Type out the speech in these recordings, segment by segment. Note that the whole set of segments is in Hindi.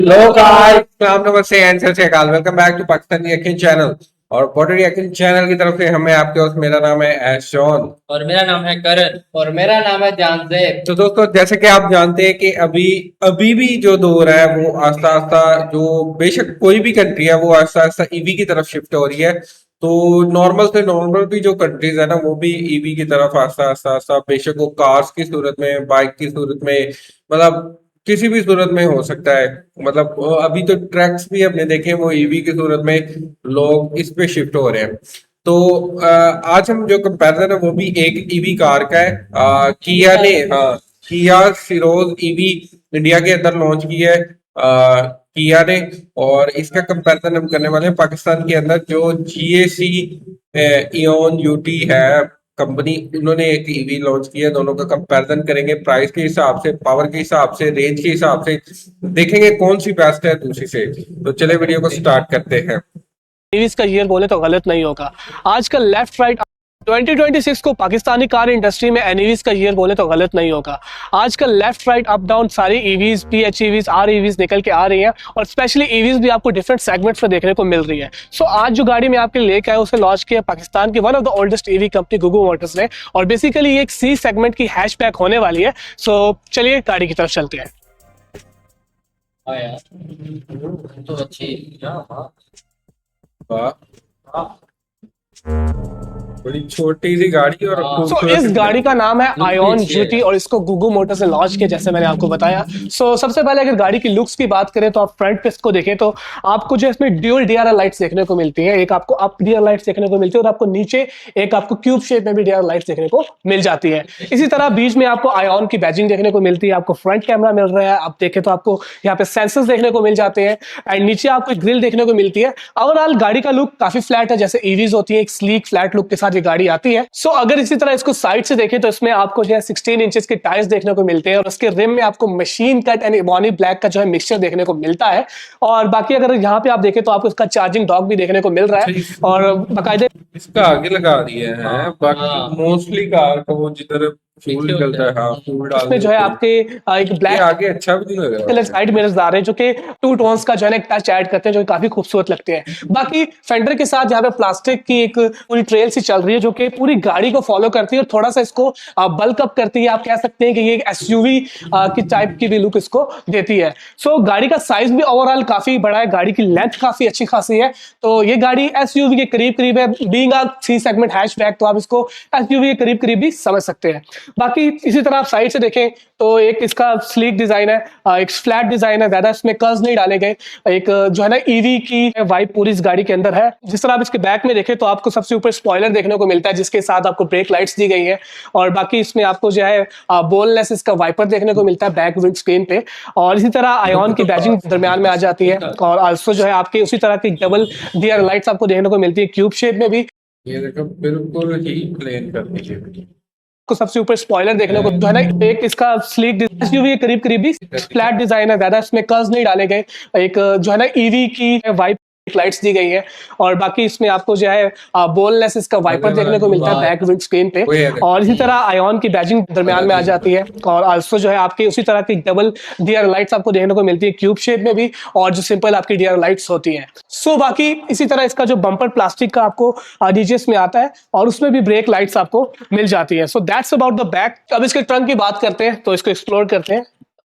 हेलो गाइस, नाम नमस्ते एंड सत श्री अकाल। वेलकम बैक टू पाकिस्तानी यकीन चैनल। और बॉडी यकीन चैनल की तरफ से हमें आपके होस्ट, मेरा नाम है ऐशॉन और मेरा नाम है करण। और मेरा नाम है जानजेब। तो दोस्तों, जैसे कि आप जानते हैं कि अभी अभी भी जो दौर है वो आस्ता आस्ता, जो बेशक कोई भी कंट्री है वो आस्ता आस्ता ईवी की तरफ शिफ्ट हो रही है। तो नॉर्मल से नॉर्मल भी जो कंट्रीज है ना, वो भी ईवी की तरफ आस्ता आस्ता आस्ता, बेशक वो कार्स की सूरत में, बाइक की सूरत में, मतलब किसी भी सूरत में हो सकता है। मतलब अभी तो ट्रक्स भी हमने देखे, वो ईवी की सूरत में लोग इस पे शिफ्ट हो रहे हैं। तो आज हम जो कंपैरिजन है वो भी एक ईवी कार का है। किया ने, हाँ, किया सिरोज ईवी इंडिया के अंदर लॉन्च की है किया ने। और इसका कंपैरिजन हम करने वाले हैं पाकिस्तान के अंदर जो जीएसी इओन यूटी है कंपनी, उन्होंने एक ईवी लॉन्च किया है। दोनों का कंपैरिजन करेंगे प्राइस के हिसाब से, पावर के हिसाब से, रेंज के हिसाब से, देखेंगे कौन सी बेस्ट है दूसरी से। तो चले वीडियो को स्टार्ट करते हैं। ईवीज का ईयर बोले तो गलत नहीं होगा। आजकल लेफ्ट राइट 2026 को पाकिस्तानी कार इंडस्ट्री में एनईवीज का ईयर बोले तो गलत नहीं होगा। आजकल लेफ्ट राइट अप डाउन सारी ईवीज, पीएचईवीज, आरईवीज निकल के आ रही हैं और स्पेशली ईवीज भी आपको डिफरेंट सेगमेंट्स में देखने को मिल रही है। सो आज जो गाड़ी मैं आपके लिए लेकर आया उसे लॉन्च किया पाकिस्तान की one of the oldest EV company Gugu Motors ने, और बेसिकली ये एक सी सेगमेंट की हैचबैक होने वाली है। सो चलिए गाड़ी की तरफ चलते हैं। हाँ यार, तो अच्छी। वाह, बड़ी छोटी सी गाड़ी और इस गाड़ी का नाम है आयोन जीटी और इसको गुगु मोटर्स ने लॉन्च किया, जैसे मैंने आपको बताया। सबसे पहले अगर गाड़ी की लुक्स की बात करें तो आप फ्रंट पे इसको देखें तो आपको जो इसमें ड्यूल डीआरएल लाइट्स देखने को मिलती है। एक आपको अप डीआर लाइट्स देखने को मिलती है और आपको नीचे एक आपको क्यूब शेप में भी डीआर लाइट्स देखने को मिल जाती है। इसी तरह बीच में आपको आयोन की बैजिंग देखने को मिलती है, आपको फ्रंट कैमरा मिल रहा है, आप देखें तो आपको यहाँ पे सेंसर्स देखने को मिल जाते हैं एंड नीचे आपको ग्रिल देखने को मिलती है। ओवरऑल गाड़ी का लुक काफी फ्लैट है, जैसे ईवीज होती है, एक स्लीक फ्लैट लुक के साथ ये गाड़ी आती है। अगर इसी तरह इसको साइड से देखें तो इसमें आपको जो है 16 इंचेस के टायर्स देखने को मिलते हैं और उसके रिम में आपको मशीन कट एंड इबॉनी ब्लैक का जो है मिक्सचर देखने को मिलता है। और बाकी अगर यहाँ पे आप देखें तो आपको इसका चार्जिंग डॉक भी देखने को मिल रहा है और बाकायदे इसका आगे लगा दिए हैं। बाकी मोस्टली कार का वो जिधर फ्यूल निकलता है, हाँ, फ्यूल डाल इसमें जो है आपके एक ब्लैक आगे अच्छा भी नहीं लग कलर रहा। साइड मिरर्स आ रहे हैं जो कि टू टोन्स का जो है टच ऐड करते हैं, जो काफी खूबसूरत लगते हैं। बाकी फेंडर के साथ यहाँ पे प्लास्टिक की एक पूरी ट्रेल सी चल रही है जो कि पूरी गाड़ी को फॉलो करती है और थोड़ा सा इसको बल्क अप करती है। आप कह सकते हैं कि ये एक एसयूवी की टाइप की भी लुक इसको देती है। गाड़ी का साइज भी ओवरऑल काफी बड़ा है, गाड़ी की लेंथ काफी अच्छी खासी है। तो ये गाड़ी एसयूवी के करीब करीब है, being a C segment hatchback, तो आप इसको एसयूवी के करीब करीब भी समझ सकते हैं। बाकी इसी तरह आप साइड से देखें तो एक इसका स्लीक डिजाइन है, एक फ्लैट डिजाइन है, ज्यादा इसमें कर्व्स नहीं डाले गए। एक जो है ना ईवी की वाइब पूरी इस गाड़ी के अंदर है। जिस तरह आप इसके बैक में देखें तो आपको सबसे ऊपर स्पॉइलर देखने को मिलता है जिसके साथ आपको ब्रेक लाइट्स दी गई है और बाकी इसमें आपको जो है बोललेस इसका वाइपर देखने को मिलता है बैक विंड स्क्रीन पे। और इसी तरह आयोन की बैजिंग दरमियान में आ जाती है और आल्सो जो है आपके उसी तरह की डबल डीआर लाइट्स आपको देखने को मिलती है क्यूब शेप में भी। ये देखो, बिल्कुल ही प्लेन कर दीजिए। को सबसे ऊपर स्पॉइलर देखने को जो है ना एक इसका स्लीक एसयूवी के करीब करीब भी फ्लैट डिजाइन है, ज्यादा इसमें कर्व्स नहीं डाले गए। एक जो है ना ईवी की वाइप लाइट्स दी गई है और बाकी इसमें आपको जो है बोललेस इसका वाइपर देखने को मिलता है बैक विंड स्क्रीन पे। और इसी तरह आयोन की बैजिंग दरमियान में आ जाती है और आल्सो जो है आपके उसी तरह की डबल डीआर लाइट्स आपको देखने को मिलती है क्यूब शेप में भी और जो सिंपल आपकी डीआर लाइट्स होती हैं। बाकी इसी तरह इसका जो बम्पर प्लास्टिक का आपको डीजीएस में आता है और उसमें भी ब्रेक लाइट्स आपको मिल जाती है। That's about the back. अब इसके ट्रंक की बात करते हैं तो इसको एक्सप्लोर करते हैं।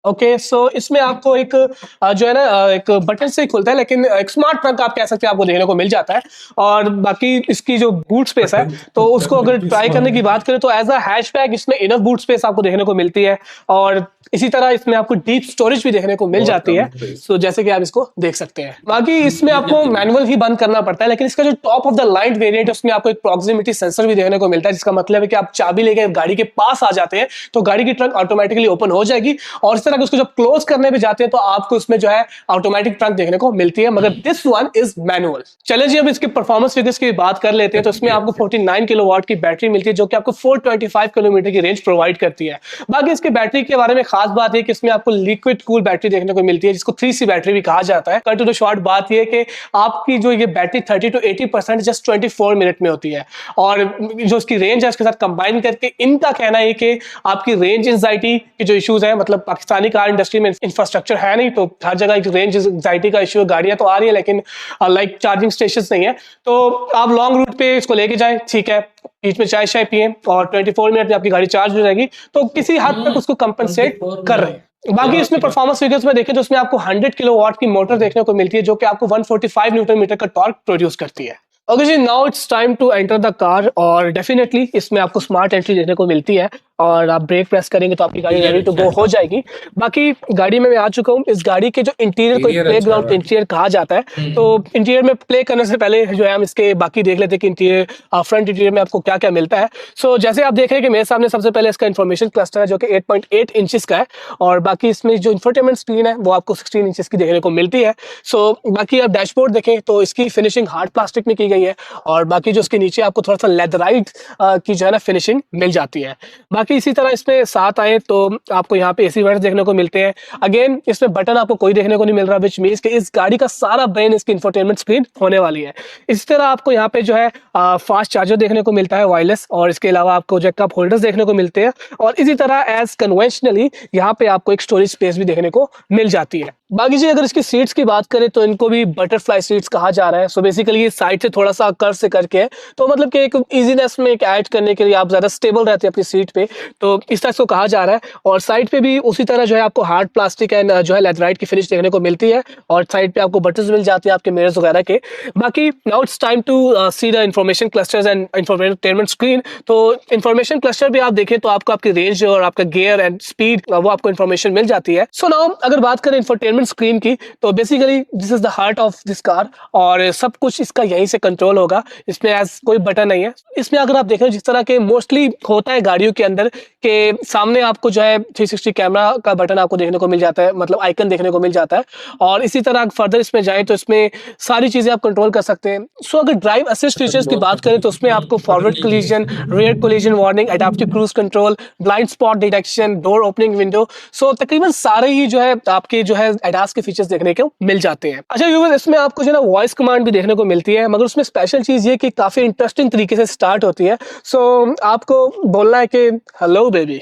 ओके, इसमें आपको एक जो है ना एक बटन से खुलता है, लेकिन एक स्मार्ट ट्रंक आप कह सकते हैं आपको देखने को मिल जाता है। और बाकी इसकी जो बूट स्पेस है तो उसको अगर ट्राई करने की बात करें तो एज अ हैचबैक इसमें इनफ बूट स्पेस आपको देखने को मिलती है और इसी तरह इसमें आपको डीप स्टोरेज भी देखने को मिल जाती है। जैसे कि आप इसको देख सकते हैं। बाकी इसमें आपको मैनुअल ही बंद करना पड़ता है, लेकिन इसका जो top of the line variant है उसमें आपको एक प्रॉक्सिमिटी सेंसर भी देखने को मिलता है, जिसका मतलब है कि आप चाबी लेके गाड़ी के पास आ जाते हैं तो गाड़ी की ट्रंक ऑटोमेटिकली ओपन हो जाएगी और इस तरह के उसको जब क्लोज करने पे जाते हैं तो आपको उसमें जो है ऑटोमेटिक ट्रंक देखने को मिलती है, मगर दिस वन इज मैनुअल। चलिए जी, अब इसके परफॉर्मेंस फिगर्स की बात कर लेते हैं। तो इसमें आपको 49 किलोवाट की बैटरी मिलती है जो कि आपको 425 किलोमीटर की रेंज प्रोवाइड करती है। बाकी इसके बैटरी के बारे में खास बात है कि इसमें आपको लिक्विड कूल बैटरी देखने को मिलती है जिसको 3C बैटरी भी कहा जाता है। कट टू द शॉर्ट बात यह कि आपकी जो ये बैटरी 30 to 80% जस्ट 24 मिनट में होती है और जो इसकी रेंज है उसके साथ कंबाइन करके इनका कहना है कि आपकी रेंज एंजाइटी की जो इश्यूज है, मतलब पाकिस्तानी पाकिस्तानी कार इंडस्ट्री में इंफ्रास्ट्रक्चर है नहीं, तो हर जगह एक रेंज एंजाइटी का इश्यू, गाड़ियां तो आ रही है लेकिन लाइक चार्जिंग स्टेशन नहीं है। तो आप लॉन्ग रूट पे इसको लेके जाएं, ठीक है, बीच में चाय शाय पिए और 24 मिनट में आपकी गाड़ी चार्ज हो जाएगी, तो किसी हद तक उसको कंपनसेट कर रहे हैं। बाकी इसमें परफॉर्मेंस फिगर्स में देखें तो इसमें आपको 100 किलोवाट की मोटर देखने को मिलती है, जो कि आपको 145 न्यूटन मीटर का टॉर्क प्रोड्यूस करती है। ओके जी, now it's time to enter the car, और डेफिनेटली इसमें आपको स्मार्ट एंट्री देखने को मिलती है, और आप ब्रेक प्रेस करेंगे तो आपकी गाड़ी रेडी टू गो हो जाएगी। बाकी गाड़ी में मैं आ चुका हूँ। इस गाड़ी के जो इंटीरियर को प्ले ग्राउंड इंटीरियर कहा जाता है, तो इंटीरियर में प्ले करने से पहले जो है हम इसके बाकी देख लेते हैं कि इंटीरियर फ्रंट इंटीरियर में आपको क्या क्या मिलता है। सो जैसे आप देख रहे हैं कि मेरे सामने सबसे पहले इसका इन्फॉर्मेशन क्लस्टर है, जो कि 8.8 इंचेस का है, और बाकी इसमें जो इंफोटेनमेंट स्क्रीन है वो आपको 16 इंचेस की देखने को मिलती है। सो बाकी आप डैशबोर्ड देखें तो इसकी फिनिशिंग हार्ड प्लास्टिक में की गई है, और बाकी जो इसके नीचे आपको थोड़ा सा लेदराइट की जो है ना फिनिशिंग मिल जाती है। बाकी इसी तरह इसमें साथ आए तो आपको यहाँ पे एसी वेंट्स देखने को मिलते हैं। अगेन इसमें बटन आपको कोई देखने को नहीं मिल रहा, विच मींस कि इस गाड़ी का सारा ब्रेन इसकी इंफोटेनमेंट स्क्रीन होने वाली है। इसी तरह आपको यहाँ पे जो है फास्ट चार्जर देखने को मिलता है वायरलेस, और इसके अलावा आपको जैक कप होल्डर्स देखने को मिलते हैं, और इसी तरह एज कन्वेंशनली यहाँ पे आपको एक स्टोरेज स्पेस भी देखने को मिल जाती है। बाकी जी अगर इसकी सीट्स की बात करें तो इनको भी बटरफ्लाई सीट्स कहा जा रहा है। सो बेसिकली साइड से थोड़ा सा कर्व से करके है, तो मतलब कि एक इजीनेस में एक ऐड करने के लिए आप ज्यादा स्टेबल रहते हैं अपनी सीट पे, तो इस तरह से कहा जा रहा है। और साइड पे भी उसी तरह जो है आपको हार्ड प्लास्टिक एंड जो है लेदराइट की फिनिश देखने को मिलती है, और साइड पे आपको बटन्स मिल जाते हैं आपके मिरर्स वगैरह के। बाकी now it's time to see the information clusters and infotainment screen. तो इंफॉर्मेशन क्लस्टर भी आप देखें तो आपको आपकी रेंज और आपका गियर एंड स्पीड वो आपको इंफॉर्मेशन मिल जाती है। सो नाउ अगर बात करें इंफोटेनमेंट स्क्रीन की, तो basically this is the heart of this car, और सब कुछ इसका यहीं से कंट्रोल होगा। इसमें ऐसा कोई बटन नहीं है। इसमें अगर आप देखें जिस तरह के मोस्टली होता है गाड़ियों के अंदर के सामने आपको जो है 360 कैमरा का बटन आपको देखने को मिल जाता है, मतलब आइकन देखने को मिल जाता है, और इसी तरह फर्दर इसमें जाएं तो इसमें सारी चीजें आप कंट्रोल कर सकते हैं। सो अगर ड्राइव असिस्ट फीचर्स की बात करें तो उसमें आपको forward collision, rear collision warning, adaptive cruise control, blind spot detection, door opening window, so तकरीबन सारे ही जो है आपके जो है एडास के फीचर्स देखने को मिल जाते हैं। अच्छा व्यूअर्स, इसमें आपको जो है ना वॉइस कमांड भी देखने को मिलती है, मगर उसमें स्पेशल चीज ये कि काफी इंटरेस्टिंग तरीके से स्टार्ट होती है। सो आपको बोलना है कि हेलो बेबी,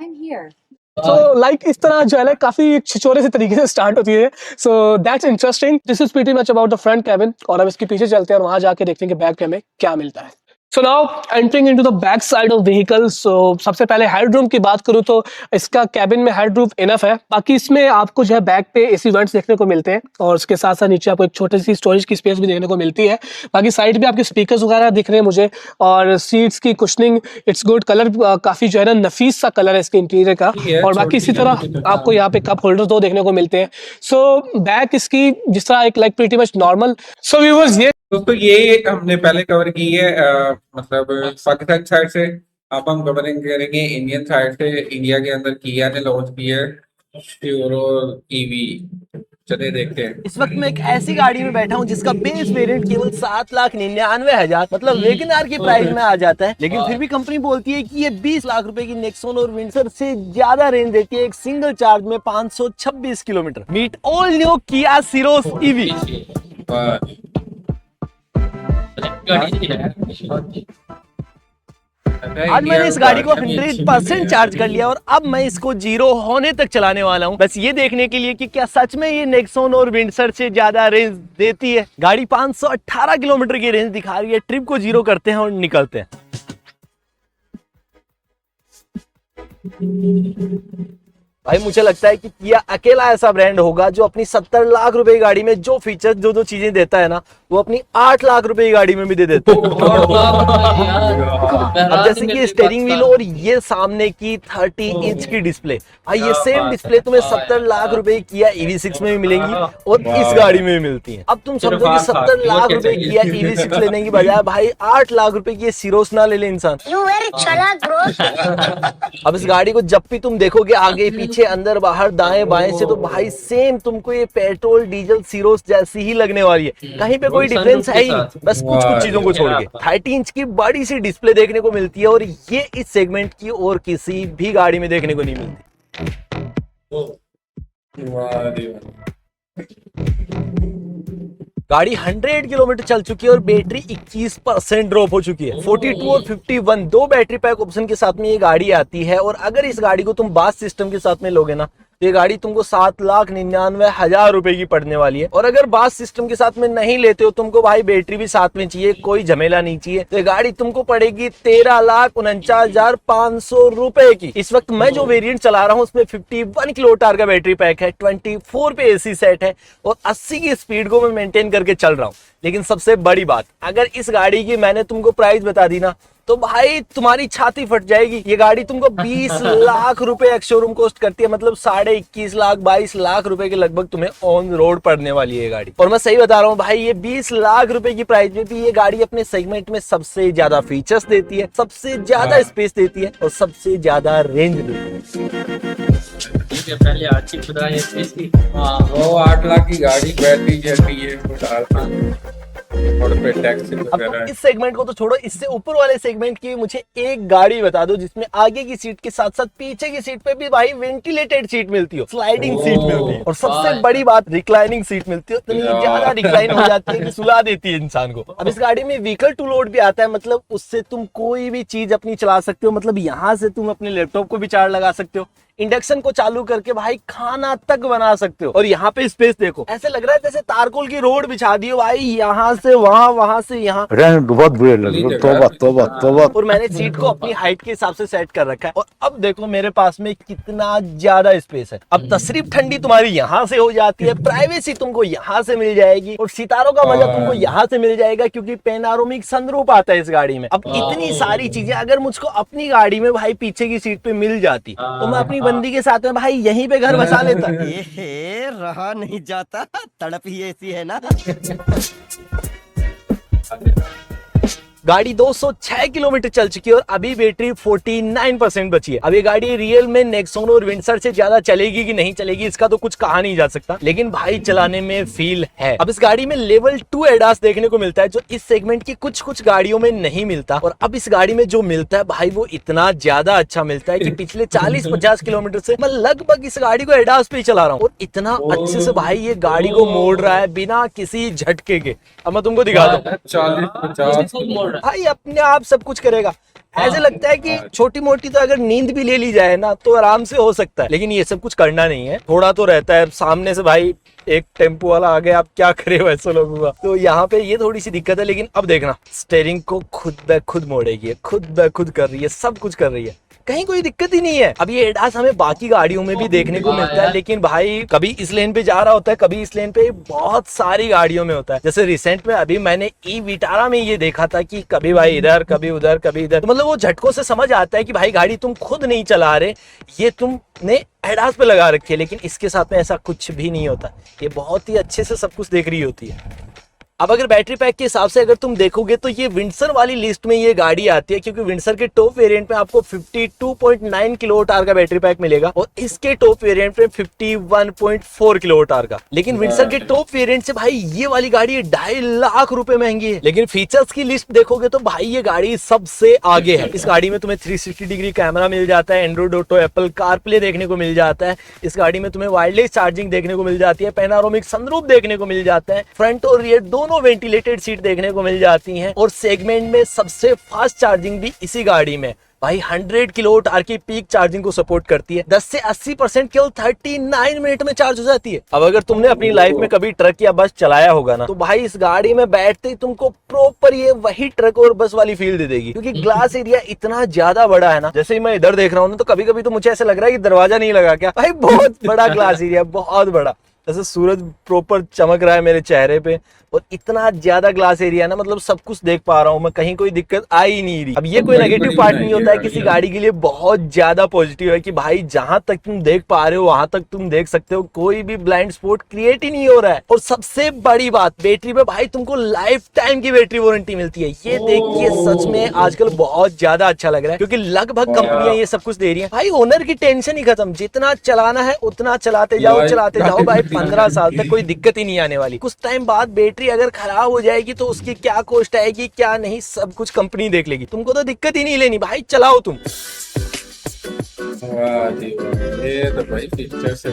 I'm here. तो लाइक इस तरह जो है ना काफी छिछोरे से तरीके से स्टार्ट होती है। So that's interesting. This is pretty much about the front cabin, और अब इसके पीछे चलते हैं और वहां जाके देखते हैं कि बैक पे हमें क्या मिलता है। So now entering into the back side of vehicle. So सबसे पहले हेडरूम की बात करूं तो इसका कैबिन में हेडरूम इनफ है। बाकी इसमें आपको जो है बैक पे एसी वेंट्स देखने को मिलते हैं, और उसके साथ साथ नीचे आपको एक छोटी सी स्टोरेज की स्पेस भी देखने को मिलती है। बाकी साइड पे आपके स्पीकर्स वगैरह दिख रहे हैं मुझे, और सीट्स की कुशनिंग इट्स गुड, कलर काफी जो है ना नफीस सा कलर है इसके इंटीरियर का। और बाकी इसी तरह आपको यहाँ पे कप होल्डर दो देखने को मिलते हैं। सो बैक इसकी जिस तरह एक like pretty much normal. So viewers, ये दोस्तों ये हमने पहले कवर की है, मतलब पाकिस्तान साइड से। अब हम कवरिंग करेंगे इंडियन साइड से। इंडिया के अंदर किया ने लॉन्च किया है श्योरो ईवी। चलिए देखते हैं। इस वक्त मैं एक ऐसी गाड़ी में बैठा हूँ जिसका बेस वेरिएंट केवल 7,99,000 मतलब वेगनआर की प्राइस में आ जाता है, लेकिन फिर भी कंपनी बोलती है कि ये 20 लाख रुपए की नेक्सॉन और विंडसर से ज्यादा रेंज देती है एक सिंगल चार्ज में 526 किलोमीटर। मीट ऑल न्यू किया सिरोस ईवी। आज मैंने इस गाड़ी को 100% चार्ज कर लिया, और अब मैं इसको जीरो होने तक चलाने वाला हूं, बस ये देखने के लिए कि क्या सच में ये नेक्सॉन और विंडसर से ज्यादा रेंज देती है। गाड़ी 518 किलोमीटर की रेंज दिखा रही है। ट्रिप को जीरो करते हैं और निकलते हैं। भाई मुझे लगता है कि किया अकेला ऐसा ब्रांड होगा जो अपनी 70 लाख रुपए की गाड़ी में जो फीचर्स जो चीजें देता है ना, वो अपनी 8 लाख रुपए की गाड़ी में भी दे देता है। अब जैसे कि स्टीयरिंग व्हील और ये सामने की 30 इंच की डिस्प्ले, ये सेम डिस्प्ले तुम्हें 70 लाख रुपए की किया EV6 में भी मिलेंगी और इस गाड़ी में भी मिलती है। अब तुम समझो कि 70 लाख रुपए की किया EV6 लेने की बजाय भाई 8 लाख रुपए की सिरोस ना ले ले इंसान। अब इस गाड़ी को जब भी तुम देखोगे आगे पीछे अंदर बाहर दाएं बाएं से, तो भाई सेम तुमको ये पेट्रोल डीजल सिरोस जैसी ही लगने वाली है। कहीं पे कोई डिफरेंस है ही नहीं, बस कुछ कुछ चीजों को छोड़ के। 30 इंच की बड़ी सी डिस्प्ले देखने को मिलती है, और ये इस सेगमेंट की और किसी भी गाड़ी में देखने को नहीं मिलती। गाड़ी 100 किलोमीटर चल चुकी है और बैटरी 21% ड्रॉप हो चुकी है। 42 और 51 दो बैटरी पैक ऑप्शन के साथ में ये गाड़ी आती है। और अगर इस गाड़ी को तुम बास सिस्टम के साथ में लोगे ना, तो ये गाड़ी तुमको 7,99,000 रुपए की पड़ने वाली है। और अगर बास सिस्टम के साथ में नहीं लेते हो, तुमको भाई बैटरी भी साथ में चाहिए, कोई झमेला नहीं चाहिए, तो ये गाड़ी तुमको पड़ेगी 13,49,500 रुपए की। इस वक्त मैं जो वेरिएंट चला रहा हूँ उसमें 51 किलोवाट का बैटरी पैक है, 24 पे एसी सेट है और 80 की स्पीड को मैं मेंटेन करके चल रहा हूँ। लेकिन सबसे बड़ी बात, अगर इस गाड़ी की मैंने तुमको प्राइस बता दी ना, तो भाई तुम्हारी छाती फट जाएगी। ये गाड़ी तुमको 20 लाख रुपए एक्स शोरूम कॉस्ट करती है, मतलब 21.5 लाख 22 लाख रुपए के लगभग तुम्हें ऑन रोड पड़ने वाली है ये गाड़ी। और मैं सही बता रहा हूँ भाई, ये 20 लाख रुपए की प्राइस में भी ये गाड़ी अपने सेगमेंट में सबसे ज्यादा फीचर्स देती है, सबसे ज्यादा स्पेस देती है और सबसे ज्यादा रेंज देती है। ठीक है, पहले अच्छी खुदाई है इसकी। हाँ, वो 8 लाख की गाड़ी बैटरी चलती है और पे टैक्स अब वगैरह तो इस सेगमेंट को तो छोड़ो, इससे ऊपर वाले सेगमेंट की मुझे एक गाड़ी बता दो जिसमें आगे की सीट के साथ साथ पीछे की सीट पे भी भाई वेंटिलेटेड सीट मिलती हो, स्लाइडिंग सीट मिलती है और सबसे बड़ी बात रिक्लाइनिंग सीट मिलती है। इतनी ज्यादा रिक्लाइन हो जाती है कि सुला देती है इंसान को। अब इस गाड़ी में व्हीकल टू लोड भी आता है, मतलब उससे तुम कोई भी चीज अपनी चला सकते हो। मतलब यहाँ से तुम अपने लैपटॉप को भी चार्ज लगा सकते हो, इंडक्शन को चालू करके भाई खाना तक बना सकते हो। और यहाँ पे स्पेस देखो, ऐसे लग रहा है जैसे तारकोल की रोड बिछा दी हो भाई, यहाँ से वहां, वहां से यहाँ। बहुत बुरे लग रहे, तौबा तौबा तौबा। और मैंने सीट को अपनी हाइट के हिसाब से सेट कर रखा है। और अब देखो मेरे पास में कितना ज्यादा स्पेस है। अब तशरीफ ठंडी तुम्हारी यहाँ से हो जाती है, प्राइवेसी तुमको यहाँ से मिल जाएगी और सितारों का मजा तुमको यहाँ से मिल जाएगा, क्योंकि पैनारोमिक सनरूफ आता है इस गाड़ी में। अब इतनी सारी चीजें अगर मुझको अपनी गाड़ी में भाई पीछे की सीट पे मिल जाती, तो मैं अपनी बंदी के साथ में भाई यहीं पे घर बसा लेता। ये रहा नहीं जाता, तड़प ही ऐसी है ना। गाड़ी 206 किलोमीटर चल चुकी है और अभी बैटरी 49% बची है। अब ये गाड़ी रियल में नेक्सॉन और विंडसर से ज्यादा चलेगी कि नहीं चलेगी इसका तो कुछ कहा नहीं जा सकता, लेकिन भाई चलाने में फील है। अब इस गाड़ी में लेवल 2 एडास देखने को मिलता है, जो इस सेगमेंट की कुछ गाड़ियों में नहीं मिलता। और अब इस गाड़ी में जो मिलता है भाई वो इतना ज्यादा अच्छा मिलता है कि पिछले 40-50 किलोमीटर से मैं लगभग इस गाड़ी को एडास पे ही चला रहा हूँ और इतना अच्छे से भाई ये गाड़ी को मोड़ रहा है बिना किसी झटके के। अब मैं तुमको दिखा दूं, 40-50 भाई अपने आप सब कुछ करेगा। ऐसे लगता है कि छोटी मोटी तो अगर नींद भी ले ली जाए ना तो आराम से हो सकता है, लेकिन ये सब कुछ करना नहीं है। थोड़ा तो रहता है, सामने से भाई एक टेम्पो वाला आ गया, आप क्या करे हो ऐसे लोगों का, तो यहाँ पे ये थोड़ी सी दिक्कत है। लेकिन अब देखना, स्टेयरिंग को खुद ब खुद मोड़ेगी, खुद ब खुद कर रही है, सब कुछ कर रही है, कहीं कोई दिक्कत ही नहीं है। अब ये एडास हमें बाकी गाड़ियों में भी देखने को मिलता है, लेकिन भाई कभी इस लेन पे जा रहा होता है, कभी इस लेन पे, बहुत सारी गाड़ियों में होता है। जैसे रिसेंट में अभी मैंने ई विटारा में ये देखा था कि कभी भाई इधर, कभी उधर, कभी इधर, तो मतलब वो झटकों से समझ आता है कि भाई गाड़ी तुम खुद नहीं चला रहे, ये तुमने एडास पे लगा रखी है। लेकिन इसके साथ में ऐसा कुछ भी नहीं होता, ये बहुत ही अच्छे से सब कुछ देख रही होती है। अब अगर बैटरी पैक के हिसाब से अगर तुम देखोगे तो ये विंडसर वाली लिस्ट में ये गाड़ी आती है, क्योंकि विंडसर के टॉप वेरिएंट में आपको 52.9 किलोवाट आवर का बैटरी पैक मिलेगा और इसके टॉप वेरिएंट में 51.4 किलोवाट आवर का। लेकिन विंडसर के टॉप वेरिएंट से भाई ये वाली गाड़ी 2.5 लाख रुपए महंगी है। लेकिन फीचर्स की लिस्ट देखोगे तो भाई ये गाड़ी सबसे आगे है। इस गाड़ी में तुम्हें 360 डिग्री कैमरा मिल जाता है, एंड्रॉइड ऑटो, एप्पल कारप्ले देखने को मिल जाता है। इस गाड़ी में तुम्हें वायरलेस चार्जिंग देखने को मिल जाती है, पैनारोमिक सनरूफ देखने को मिल जाता है, फ्रंट और रियर दोनों वेंटिलेटेड सीट देखने को मिल जाती हैं और सेगमेंट में सबसे फास्ट चार्जिंग भी इसी गाड़ी में भाई 100 किलोवाट आवर की पीक चार्जिंग को सपोर्ट करती है। 10 से 80% केवल 39 मिनट में चार्ज हो जाती है। अब अगर तुमने अपनी लाइफ में कभी ट्रक या बस चलाया होगा ना, तो भाई इस गाड़ी में बैठते ही तुमको प्रॉपर ये वही ट्रक और बस वाली फील दे देगी, क्योंकि ग्लास एरिया इतना ज्यादा बड़ा है ना। जैसे ही मैं इधर देख रहा हूँ ना, तो कभी कभी तो मुझे ऐसा लग रहा है कि दरवाजा नहीं लगा क्या, भाई बहुत बड़ा ग्लास एरिया, बहुत बड़ा, जैसे सूरज प्रॉपर चमक रहा है मेरे चेहरे पे और इतना ज्यादा ग्लास एरिया ना, मतलब सब कुछ देख पा रहा हूँ मैं, कहीं कोई दिक्कत आ ही नहीं रही। अब ये कोई नेगेटिव पार्ट नहीं होता है किसी गाड़ी के लिए, बहुत ज्यादा पॉजिटिव है कि भाई जहां तक तुम देख पा रहे हो वहां तक तुम देख सकते हो, कोई भी ब्लाइंड स्पॉट क्रिएट ही नहीं हो रहा है। और सबसे बड़ी बात, बैटरी पे भाई तुमको लाइफ टाइम की बैटरी वारंटी मिलती है। ये देखिए सच में आजकल बहुत ज्यादा अच्छा लग रहा है, क्योंकि लगभग कंपनियां ये सब कुछ दे रही है। भाई ओनर की टेंशन ही खत्म, जितना चलाना है उतना चलाते जाओ भाई, 15 साल तक कोई दिक्कत ही नहीं आने वाली। कुछ टाइम बाद बैटरी अगर खराब हो जाएगी तो उसकी क्या कॉस्ट आएगी, क्या नहीं, सब कुछ कंपनी देख लेगी, तुमको तो दिक्कत ही नहीं लेनी, भाई चलाओ तुम। वाह जी वाह, ये तो भाई पिक्चर से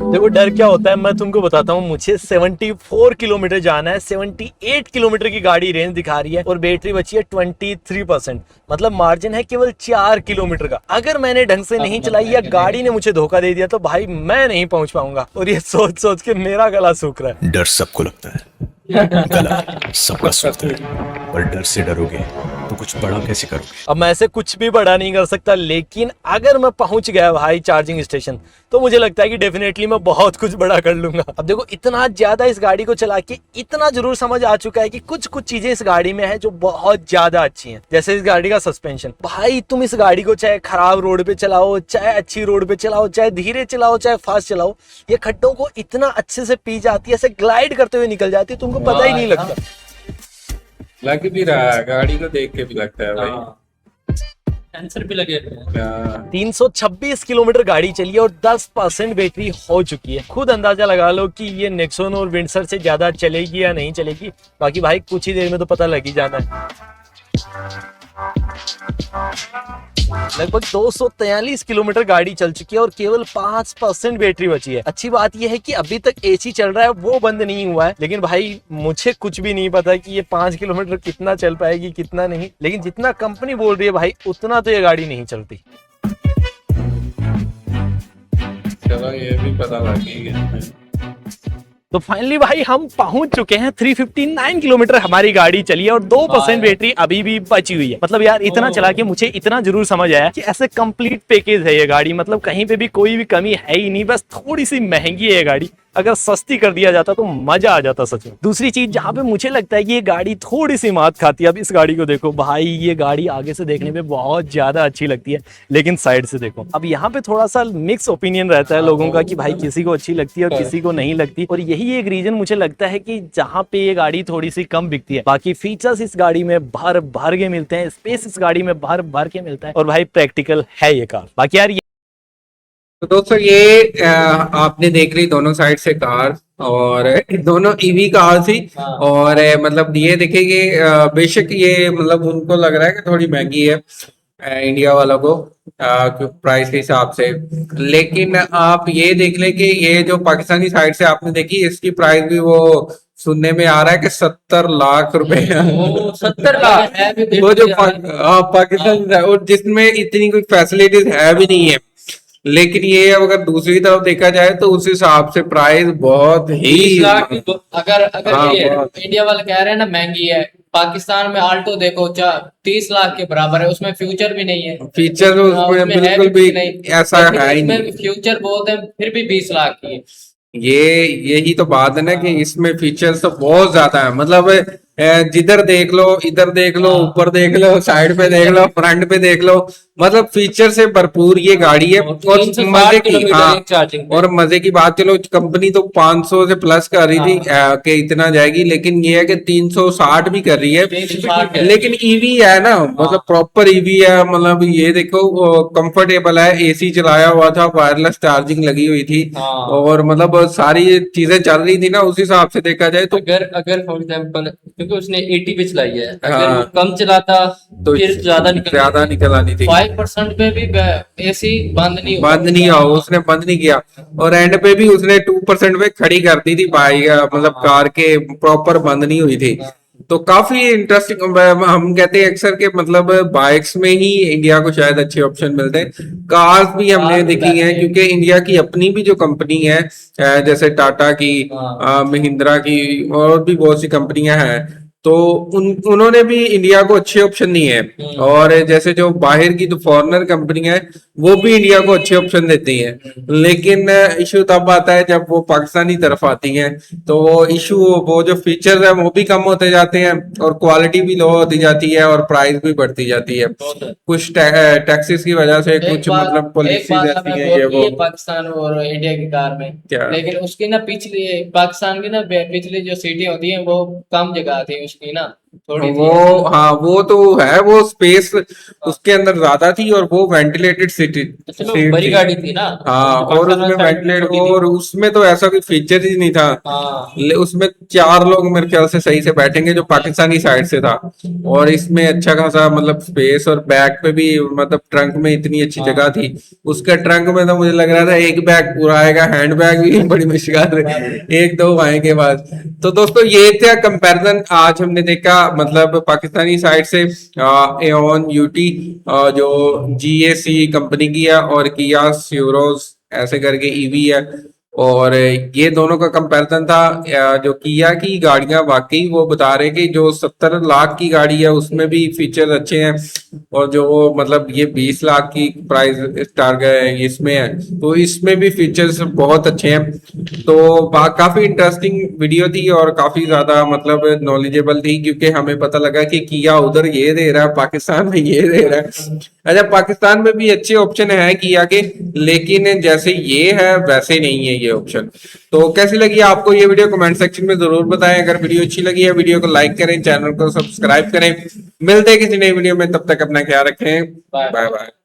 देखो डर क्या होता है मैं तुमको बताता हूँ। मुझे 74 किलोमीटर जाना है, 78 किलोमीटर की गाड़ी रेंज दिखा रही है और बैटरी बची है 23%। मतलब मार्जिन है केवल 4 किलोमीटर का। अगर मैंने ढंग से नहीं चलाई या गाड़ी ने मुझे धोखा दे दिया तो भाई मैं नहीं पहुंच पाऊंगा। और ये सोच सोच के मेरा गला सूख रहा है। डर सबको लगता है, गला सबका सूखता है, पर डर से डरोगे तो कुछ बड़ा कैसे करोगे। अब मैं ऐसे कुछ भी बड़ा नहीं कर सकता, लेकिन अगर मैं पहुंच गया भाई चार्जिंग स्टेशन तो मुझे लगता है कि डेफिनेटली मैं बहुत कुछ बड़ा कर लूंगा। अब देखो इतना ज्यादा इस गाड़ी को चला के इतना जरूर समझ आ चुका है कि कुछ कुछ चीजें इस गाड़ी में है जो बहुत ज्यादा अच्छी हैं। जैसे इस गाड़ी का सस्पेंशन, भाई तुम इस गाड़ी को चाहे खराब रोड पे चलाओ, चाहे अच्छी रोड पे चलाओ, चाहे धीरे चलाओ, चाहे फास्ट चलाओ, ये खड्डों को इतना अच्छे से पी जाती है, ऐसे ग्लाइड करते हुए निकल जाती है, तुमको पता ही नहीं लगता। लग भी रहा है, गाड़ी को देख के भी लगता है भाई। सेंसर भी लगे हुए हैं। 326 किलोमीटर गाड़ी चली है और 10% बैटरी हो चुकी है। खुद अंदाजा लगा लो कि ये नेक्सॉन और विंडसर से ज्यादा चलेगी या नहीं चलेगी। बाकी भाई कुछ ही देर में तो पता लग ही जाना है। लगभग 243 किलोमीटर गाड़ी चल चुकी है और केवल 5% बैटरी बची है। अच्छी बात यह है कि अभी तक एसी चल रहा है, वो बंद नहीं हुआ है। लेकिन भाई मुझे कुछ भी नहीं पता कि ये 5 किलोमीटर कितना चल पाएगी कितना नहीं, लेकिन जितना कंपनी बोल रही है भाई उतना तो ये गाड़ी नहीं चलती। चलो ये भी पता लग गया। तो फाइनली भाई हम पहुंच चुके हैं। 359 किलोमीटर हमारी गाड़ी चली है और 2% बैटरी अभी भी बची हुई है। मतलब यार इतना चला के मुझे इतना जरूर समझ आया कि ऐसे कंप्लीट पैकेज है ये गाड़ी। मतलब कहीं पे भी कोई भी कमी है ही नहीं, बस थोड़ी सी महंगी है ये गाड़ी। अगर सस्ती कर दिया जाता तो मजा आ जाता सच में। दूसरी चीज जहां पे मुझे लगता है कि ये गाड़ी थोड़ी सी मात खाती है, अब इस गाड़ी को देखो भाई, ये गाड़ी आगे से देखने में बहुत ज्यादा अच्छी लगती है लेकिन साइड से देखो। अब यहाँ पे थोड़ा सा मिक्स ओपिनियन रहता है लोगों का कि भाई किसी को अच्छी लगती है और किसी को नहीं लगती, और यही एक रीजन मुझे लगता है कि जहाँ पे ये गाड़ी थोड़ी सी कम बिकती है। बाकी फीचर्स इस गाड़ी में भर भर के मिलते हैं, स्पेस इस गाड़ी में भर भर के मिलता है और भाई प्रैक्टिकल है ये कार। बाकी यार तो दोस्तों ये आपने देख ली दोनों साइड से कार, और दोनों ईवी कार थी। और मतलब ये देखेंगे बेशक ये मतलब उनको लग रहा है कि थोड़ी महंगी है इंडिया वालों को प्राइस के हिसाब से, लेकिन आप ये देख लें कि ये जो पाकिस्तानी साइड से आपने देखी इसकी प्राइस भी वो सुनने में आ रहा है कि 70 लाख रुपए। 70 लाख है भी वो जो पाकिस्तान, और जिसमें इतनी कोई फैसिलिटीज है भी नहीं है। लेकिन ये अगर दूसरी तरफ देखा जाए तो उस हिसाब से प्राइस बहुत ही 20 लाख अगर हाँ, ये बहुत। इंडिया वाले कह रहे हैं ना महंगी है, पाकिस्तान में आल्टो देखो 30 लाख के बराबर है, उसमें फ्यूचर भी नहीं है। फीचर उसमें उसमें है बिल्कुल भी नहीं, ऐसा लेकिन है ही इसमें नहीं। फ्यूचर बहुत है, फिर भी 20 लाख की है। यही तो बात है ना कि इसमें फीचर्स तो बहुत ज्यादा है। मतलब जिधर देख लो, इधर देख लो, ऊपर देख लो, साइड पे देख लो, फ्रंट पे देख लो, मतलब फीचर से भरपूर ये गाड़ी है। और 360 मजे की किलोमीटर चार्जिंग और मजे की बात, चलो कंपनी तो 500 से प्लस कर रही थी कि इतना जाएगी, लेकिन ये है कि 360 भी कर रही है। 360 है। लेकिन ईवी है ना, मतलब प्रॉपर ईवी है। मतलब ये देखो कंफर्टेबल है, एसी चलाया हुआ था, वायरलेस चार्जिंग लगी हुई थी, और मतलब सारी चीजें चल रही थी ना। उस हिसाब से देखा जाए तो अगर फॉर एग्जांपल क्योंकि उसने 80 पे चलाई है, अगर हाँ। वो कम चलाता तो फिर ज्यादा निकल आनी थी। 5% पे भी एसी बंद नहीं हुआ। बंद नहीं हुआ, उसने बंद नहीं किया, और एंड पे भी उसने 2% पे खड़ी कर दी थी बाइक, मतलब कार के प्रॉपर बंद नहीं हुई थी। तो काफी इंटरेस्टिंग। हम कहते हैं अक्सर के मतलब बाइक्स में ही इंडिया को शायद अच्छे ऑप्शन मिलते हैं। कार्स भी हमने देखी हैं, क्योंकि इंडिया की अपनी भी जो कंपनी है जैसे टाटा की, महिंद्रा की, और भी बहुत सी कंपनियां हैं, तो उन्होंने भी इंडिया को अच्छे ऑप्शन दिए हैं। और जैसे जो बाहर की जो फॉरेनर कंपनी है वो भी इंडिया को अच्छे ऑप्शन देती हैं। लेकिन इशू तब आता है जब वो पाकिस्तानी तरफ आती हैं, तो वो इशू, वो जो फीचर्स है वो भी कम होते जाते हैं, और क्वालिटी भी लो होती जाती है, और प्राइस भी बढ़ती जाती है। कुछ टैक्सेस की वजह से, कुछ मतलब पॉलिसीज ऐसी हैं ये वो। पाकिस्तान और इंडिया की कार में क्या? लेकिन उसकी ना पिछली पाकिस्तान की ना पिछली जो सीटें होती हैं वो कम जगह थी उसकी ना, थोड़ी वो हाँ वो तो है, वो स्पेस उसके अंदर ज्यादा थी और वो वेंटिलेटेड सीट बड़ी गाड़ी थी ना। हाँ, और उसमें वेंटिलेट और उसमें तो ऐसा कोई फीचर ही नहीं था। हाँ उसमें 4 लोग मेरे ख्याल से सही से बैठेंगे जो पाकिस्तानी साइड से था। और इसमें अच्छा खासा मतलब स्पेस, और बैक पे भी मतलब ट्रंक में इतनी अच्छी जगह थी। उसके ट्रंक में तो मुझे लग रहा था एक बैग पूरा आएगा, हैंड बैग भी बड़ी मुश्किल एक दो आएंगे बाद। तो दोस्तों ये था कंपैरिजन आज हमने देखा, मतलब पाकिस्तानी साइड से एओन यूटी जो जीएसी कंपनी की है और किया स्यूरोस ऐसे करके ईवी है। और ये दोनों का कंपैरिजन था। जो किया की गाड़ियां वाकई वो बता रहे कि जो 70 लाख की गाड़ी है उसमें भी फीचर्स अच्छे हैं, और जो मतलब ये 20 लाख की प्राइस टारगेट इसमें है तो इसमें भी फीचर्स बहुत अच्छे हैं। तो काफी इंटरेस्टिंग वीडियो थी और काफी ज्यादा मतलब नॉलेजेबल थी, क्योंकि हमें पता लगा कि किया उधर ये दे रहा है, पाकिस्तान में ये दे रहा है। अच्छा, पाकिस्तान में भी अच्छे ऑप्शन है किया के, लेकिन जैसे ये है वैसे नहीं है ये ऑप्शन। तो कैसी लगी आपको ये वीडियो कमेंट सेक्शन में जरूर बताएं। अगर वीडियो अच्छी लगी है वीडियो को लाइक करें, चैनल को सब्सक्राइब करें। मिलते हैं किसी नई वीडियो में, तब तक अपना ख्याल रखें। Bye bye.